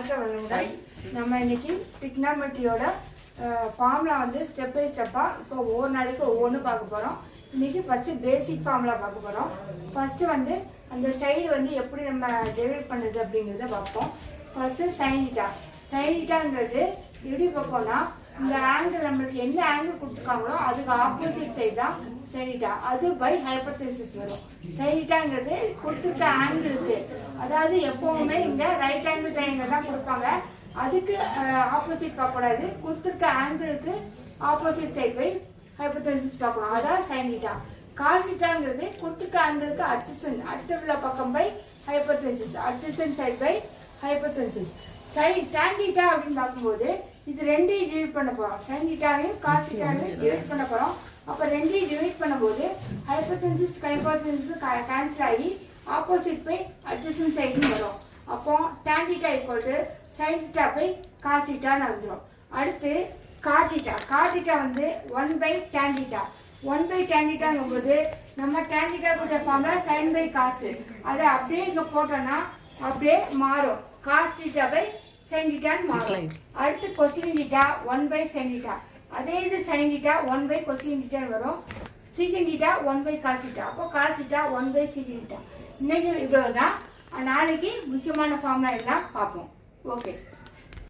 வாழ்க்கை வளமுடன். நம்ம இன்னைக்கு டிக்னாமெட்ரியோட ஃபார்முலா வந்து ஸ்டெப் பை ஸ்டெப்பாக இப்போ ஒவ்வொரு நாளைக்கு ஒவ்வொன்று பார்க்க போகிறோம். இன்றைக்கி ஃபஸ்ட்டு பேசிக் ஃபார்முலா பார்க்க போகிறோம். ஃபஸ்ட்டு வந்து அந்த சைடு வந்து எப்படி நம்ம டெலிவரி பண்ணுறது அப்படிங்கிறத பார்ப்போம். ஃபஸ்ட்டு சைனிட்டாங்கிறது எப்படி பார்ப்போம்னா, இந்த ஆங்கிள் நம்மளுக்கு எந்த ஆங்கிள் கொடுத்துருக்காங்களோ அதுக்கு ஆப்போசிட் சைடு தான் சைனிட்டா. அது பை ஹைப்போதெசிஸ் வரும். சைனிட்டாங்கிறது கொடுத்துருக்க ஆங்கிளுக்கு, அதாவது எப்பவுமே இங்கே ரைட் ஆங்கிள் ட்ரையாங்கிள் தான் கொடுப்பாங்க. அதுக்கு ஆப்போசிட் பார்க்கக்கூடாது. கொடுத்துருக்க ஆங்கிளுக்கு ஆப்போசிட் சைட் பை ஹைப்போதெசிஸ் பார்க்கணும். அதான் சைனிட்டா. காசிட்டாங்கிறது கொடுத்துருக்க ஆங்கிளுக்கு அட்ஜசன், அடுத்த உள்ள பக்கம் பை ஹைப்போதெசிஸ், அட்ஜசன் சைட் பை ஹைப்போதெசிஸ். டேன்டீட்டா அப்படின்னு பார்க்கும்போது இது ரெண்டையும் டிவைட் பண்ண போகிறோம். சைனிட்டாவையும் காசிட்டாவையும் டிவைட் பண்ண போகிறோம். அப்போ ரெண்டையும் டிவைட் பண்ணும்போது ஹைப்போதெசிஸ் கேன்சல் ஆகி ஆப்போசிட் பை அட்ஜசன் சைடுன்னு வரும். அப்போ டேன்டீட்டா ஈக்குவல் டு சைனிட்டா பை காசிட்டான்னு வந்துடும். அடுத்து காட்டிட்டா வந்து 1 பை டேன்டீட்டா. 1 பை டேன்டீட்டாங்கும்போது நம்ம டேன்டீட்டா கூட ஃபார்முலா சைன் பை காசு, அதை அப்படியே இங்கே போட்டோன்னா அப்படியே மாறும். காசிட்டா பை சைனிட்டான்னு மாறும். அடுத்து கொசின் டீட்டா 1 பை சைனிட்டா. அதே இது சைன் டீட்டா 1 பை கொசின் டீட்டான்னு வரும். சீக்கன் டீட்டா 1 பை காசிட்டா. அப்போ காசிட்டா 1 பை சீக்கன் டீட்டா. இன்னைக்கு இவ்வளோ தான். நாளைக்கு முக்கியமான ஃபார்முலா எல்லாம் பார்ப்போம். ஓகே.